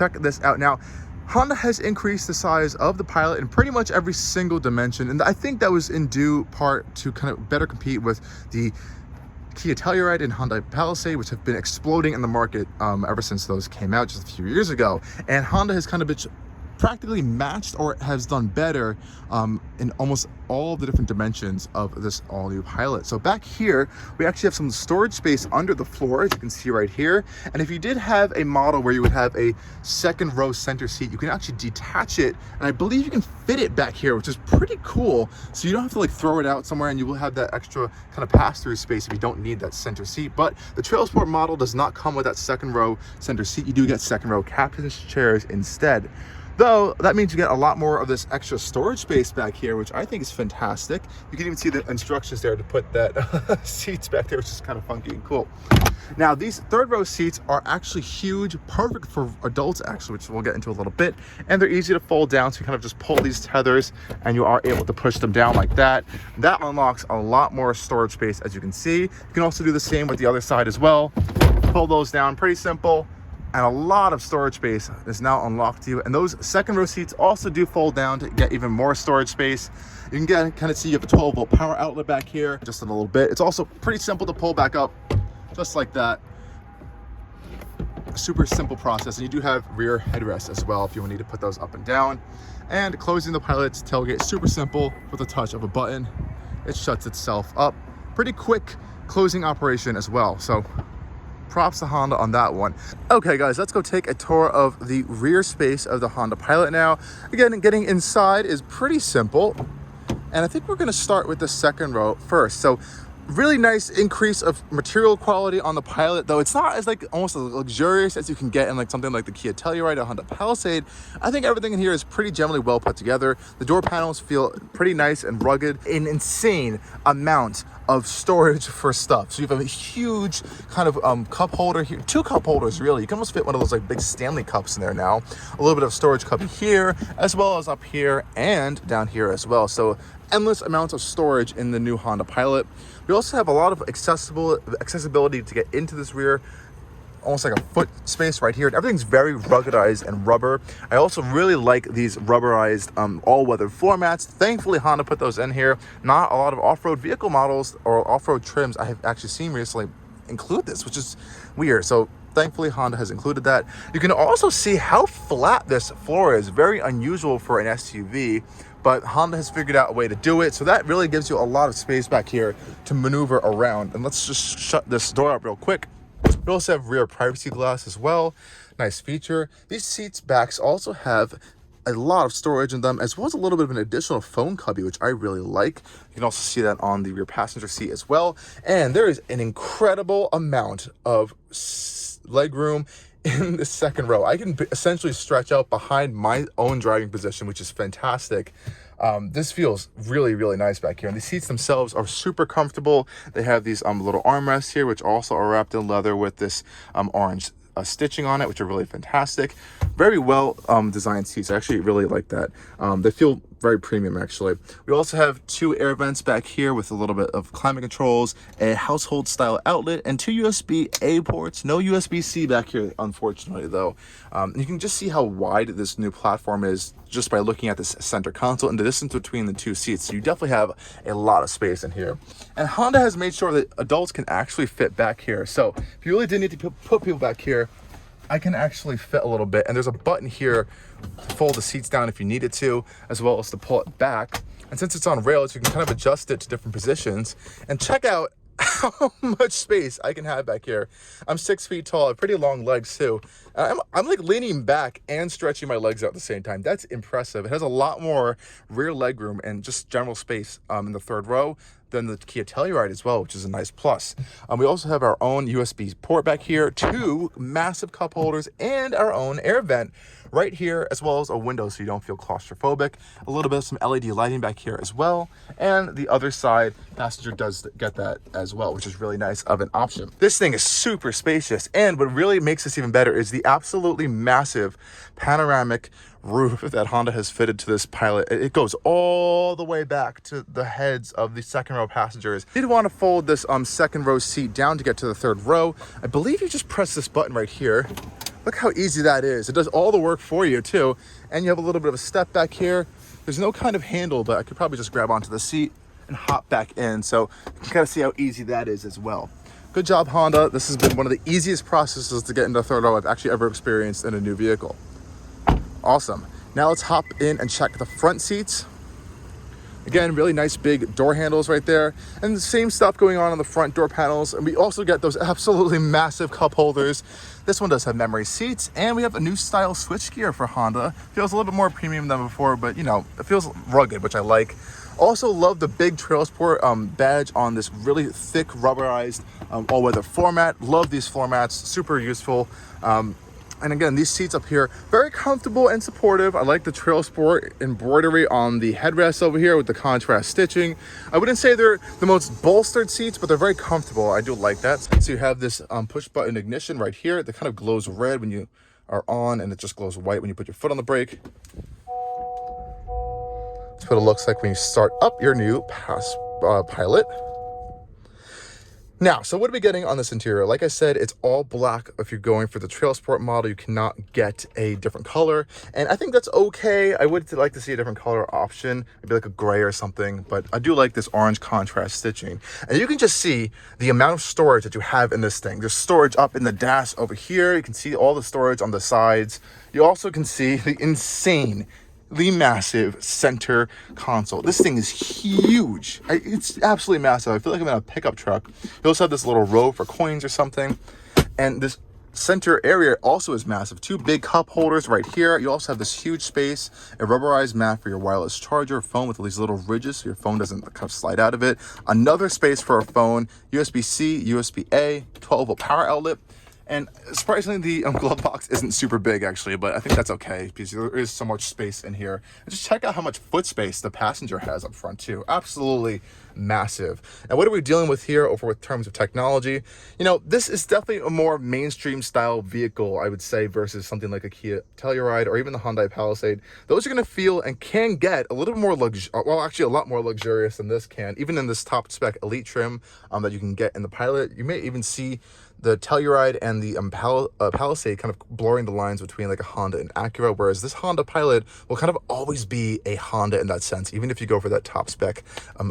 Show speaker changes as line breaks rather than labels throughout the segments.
check this out. Now, Honda has increased the size of the Pilot in pretty much every single dimension, and I think that was in due part to kind of better compete with the Kia Telluride and Honda Palisade, which have been exploding in the market ever since those came out just a few years ago. And Honda has kind of been practically matched or has done better in almost all the different dimensions of this all-new Pilot. So back here, we actually have some storage space under the floor, as you can see right here. And if you did have a model where you would have a second row center seat, you can actually detach it, and I believe you can fit it back here, which is pretty cool. So you don't have to like throw it out somewhere, and you will have that extra kind of pass-through space if you don't need that center seat. But the TrailSport model does not come with that second row center seat. You do get second row captain chairs instead. Though, that means you get a lot more of this extra storage space back here, which I think is fantastic. You can even see the instructions there to put that seats back there, which is kind of funky and cool. Now, these third row seats are actually huge, perfect for adults actually, which we'll get into a little bit. And they're easy to fold down, so you kind of just pull these tethers and you are able to push them down like that. That unlocks a lot more storage space, as you can see. You can also do the same with the other side as well. Pull those down, pretty simple. And a lot of storage space is now unlocked to you. And those second row seats also do fold down to get even more storage space. You can kind of see you have a 12-volt power outlet back here, just in a little bit. It's also pretty simple to pull back up, just like that. A super simple process. And you do have rear headrests as well if you need to put those up and down. And closing the Pilot's tailgate, super simple with a touch of a button. It shuts itself up. Pretty quick closing operation as well. So props to Honda on that one. Okay guys, let's go take a tour of the rear space of the Honda Pilot now. Again, getting inside is pretty simple. And I think we're gonna start with the second row first. So really nice increase of material quality on the Pilot, though it's not as like almost as luxurious as you can get in like something like the Kia Telluride or Honda Palisade. I think everything in here is pretty generally well put together. The door panels feel pretty nice and rugged. An insane amount of storage for stuff. So you have a huge kind of cup holder here, 2 cup holders really. You can almost fit one of those like big Stanley cups in there now. A little bit of storage cubby here, as well as up here and down here as well. So endless amounts of storage in the new Honda Pilot. We also have a lot of accessibility to get into this rear, almost like a foot space right here. And everything's very ruggedized and rubber. I also really like these rubberized all-weather floor mats. Thankfully, Honda put those in here. Not a lot of off-road vehicle models or off-road trims I have actually seen recently include this, which is weird. So thankfully, Honda has included that. You can also see how flat this floor is. Very unusual for an SUV, but Honda has figured out a way to do it. So that really gives you a lot of space back here to maneuver around. And let's just shut this door up real quick. We also have rear privacy glass as well. Nice feature. These seats backs also have a lot of storage in them, as well as a little bit of an additional phone cubby, which I really like. You can also see that on the rear passenger seat as well. And there is an incredible amount of leg room in the second row. I can essentially stretch out behind my own driving position, which is fantastic. This feels really, really nice back here. And the seats themselves are super comfortable. They have these little armrests here, which also are wrapped in leather with this orange stitching on it, which are really fantastic. Very well designed seats. I actually really like that. They feel very premium actually. We also have 2 air vents back here with a little bit of climate controls, a household style outlet, and 2 USB-A ports. No USB-C back here, unfortunately, though. You can just see how wide this new platform is just by looking at this center console and the distance between the 2 seats. So you definitely have a lot of space in here. And Honda has made sure that adults can actually fit back here. So if you really did need to put people back here, I can actually fit a little bit. And there's a button here to fold the seats down if you needed to, as well as to pull it back. And since it's on rails, you can kind of adjust it to different positions. And check out how much space I can have back here. I'm 6 feet tall, I have pretty long legs too. I'm like leaning back and stretching my legs out at the same time. That's impressive. It has a lot more rear leg room and just general space in the third row than the Kia Telluride as well, which is a nice plus. We also have our own USB port back here, 2 massive cup holders, and our own air vent right here, as well as a window so you don't feel claustrophobic. A little bit of some LED lighting back here as well. And the other side, passenger does get that as well, which is really nice of an option. This thing is super spacious, and what really makes this even better is the absolutely massive panoramic roof that Honda has fitted to this Pilot. It goes all the way back to the heads of the second row passengers. If you did want to fold this second row seat down to get to the third row, I believe you just press this button right here, Look how easy that is. It does all the work for you too. And you have a little bit of a step back here. There's no kind of handle, but I could probably just grab onto the seat and hop back in. So you can kind of see how easy that is as well. Good job, Honda. This has been one of the easiest processes to get into third row I've actually ever experienced in a new vehicle. Awesome. Now let's hop in and check the front seats. Again, really nice big door handles right there. And the same stuff going on the front door panels. And we also get those absolutely massive cup holders. This one does have memory seats, and we have a new style switchgear for Honda. Feels a little bit more premium than before, but you know, it feels rugged, which I like. Also love the big TrailSport badge on this really thick rubberized all-weather floor mat. Love these floor mats, super useful. And again, these seats up here, very comfortable and supportive. I like the TrailSport embroidery on the headrest over here with the contrast stitching. I wouldn't say they're the most bolstered seats, but they're very comfortable. I do like that. So you have this push button ignition right here that kind of glows red when you are on, and it just glows white when you put your foot on the brake. That's what it looks like when you start up your new Pilot. Now, so what are we getting on this interior? Like I said, it's all black. If you're going for the TrailSport model, you cannot get a different color. And I think that's okay. I would like to see a different color option, maybe like a gray or something, but I do like this orange contrast stitching. And you can just see the amount of storage that you have in this thing. There's storage up in the dash over here. You can see all the storage on the sides. You also can see the insanely massive center console. This thing is huge. It's absolutely massive. I feel like I'm in a pickup truck. You also have this little row for coins or something. And this center area also is massive. Two big cup holders right here. You also have this huge space, a rubberized mat for your wireless charger, phone with these little ridges so your phone doesn't kind of slide out of it. Another space for a phone, USB-C, USB-A, 12-volt power outlet. And surprisingly, the glove box isn't super big, actually, but I think that's okay because there is so much space in here. And just check out how much foot space the passenger has up front, too. Absolutely massive. And what are we dealing with here over with terms of technology? You know, this is definitely a more mainstream style vehicle, I would say, versus something like a Kia Telluride or even the Hyundai Palisade. Those are going to feel and can get a little more actually a lot more luxurious than this can. Even in this top spec Elite trim that you can get in the Pilot, you may even see the Telluride and the Palisade kind of blurring the lines between like a Honda and Acura, whereas this Honda Pilot will kind of always be a Honda in that sense, even if you go for that top spec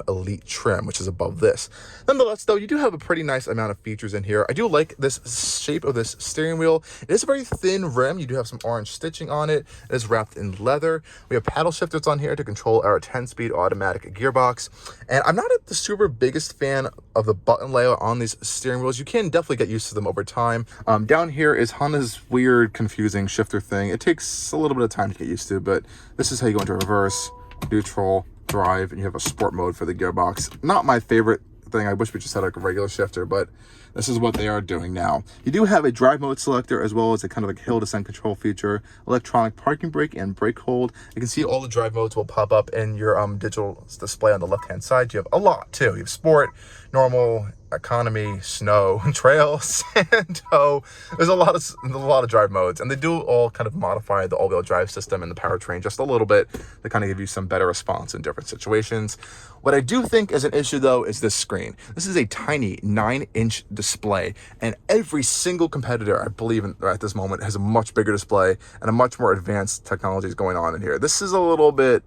Elite trim, which is above this. Nonetheless, though, you do have a pretty nice amount of features in here. I do like this shape of this steering wheel. It is a very thin rim. You do have some orange stitching on it. It is wrapped in leather. We have paddle shifters on here to control our 10-speed automatic gearbox. And I'm not the super biggest fan of the button layout on these steering wheels. You can definitely get used to them over time. Down here is Honda's weird, confusing shifter thing. It takes a little bit of time to get used to, but this is how you go into reverse, neutral, drive, and you have a sport mode for the gearbox. Not my favorite thing. I wish we just had like a regular shifter, but this is what they are doing now. You do have a drive mode selector as well as a kind of like hill descent control feature, electronic parking brake and brake hold. You can see all the drive modes will pop up in your digital display on the left hand side. You have a lot too. You have sport, normal, economy, snow, trail, sand, tow. There's a lot of drive modes, and they do all kind of modify the all-wheel drive system and the powertrain just a little bit to kind of give you some better response in different situations. What I do think is an issue, though, is this screen. This is a tiny 9-inch display, and every single competitor, I believe, at this moment, has a much bigger display and a much more advanced technologies going on in here. This is a little bit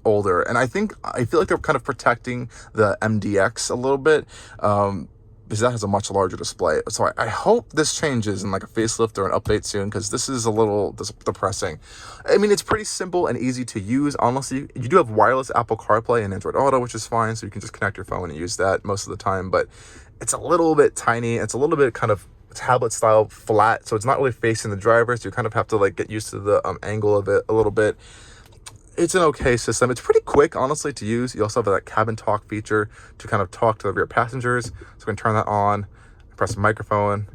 older, and I feel like they're kind of protecting the MDX a little bit because that has a much larger display. So I hope this changes in like a facelift or an update soon, because this is a little depressing. I mean, it's pretty simple and easy to use. Honestly, you do have wireless Apple CarPlay and Android Auto, which is fine, so you can just connect your phone and use that most of the time, but it's a little bit tiny. It's a little bit kind of tablet style flat, so it's not really facing the driver, so you kind of have to like get used to the angle of it a little bit. It's an okay system. It's pretty quick, honestly, to use. You also have that cabin talk feature to kind of talk to the rear passengers. So we can turn that on, press the microphone,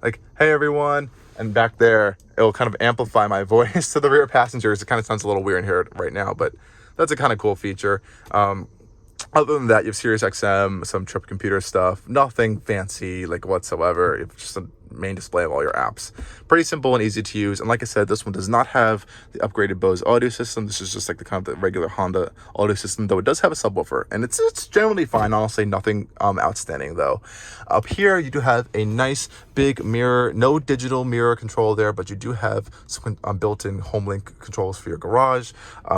like, hey, everyone. And back there, it'll kind of amplify my voice to the rear passengers. It kind of sounds a little weird here right now, but that's a kind of cool feature. Other than that, you have Sirius XM, some trip computer stuff, nothing fancy like whatsoever. It's just a main display of all your apps. Pretty simple and easy to use. And like I said, this one does not have the upgraded Bose audio system. This is just like the kind of the regular Honda audio system, though it does have a subwoofer, and it's generally fine. I'll say nothing outstanding though. Up here, you do have a nice big mirror, no digital mirror control there, but you do have some built-in HomeLink controls for your garage,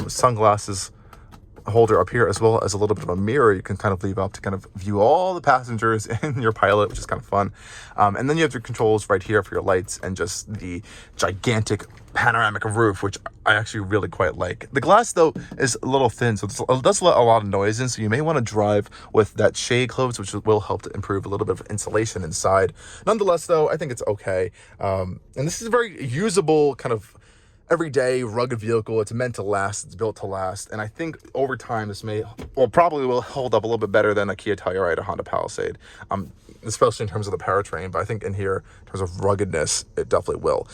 sunglasses holder up here, as well as a little bit of a mirror you can kind of leave up to kind of view all the passengers in your Pilot, which is kind of fun. And then you have your controls right here for your lights and just the gigantic panoramic roof, which I actually really quite like. The glass though is a little thin, so it does let a lot of noise in, so you may want to drive with that shade closed, which will help to improve a little bit of insulation inside. Nonetheless though, I think it's okay. And this is a very usable kind of everyday rugged vehicle. It's meant to last, it's built to last, and I think over time this probably will hold up a little bit better than a Kia Telluride or Honda Palisade, especially in terms of the powertrain. But I think in here, in terms of ruggedness, it definitely will.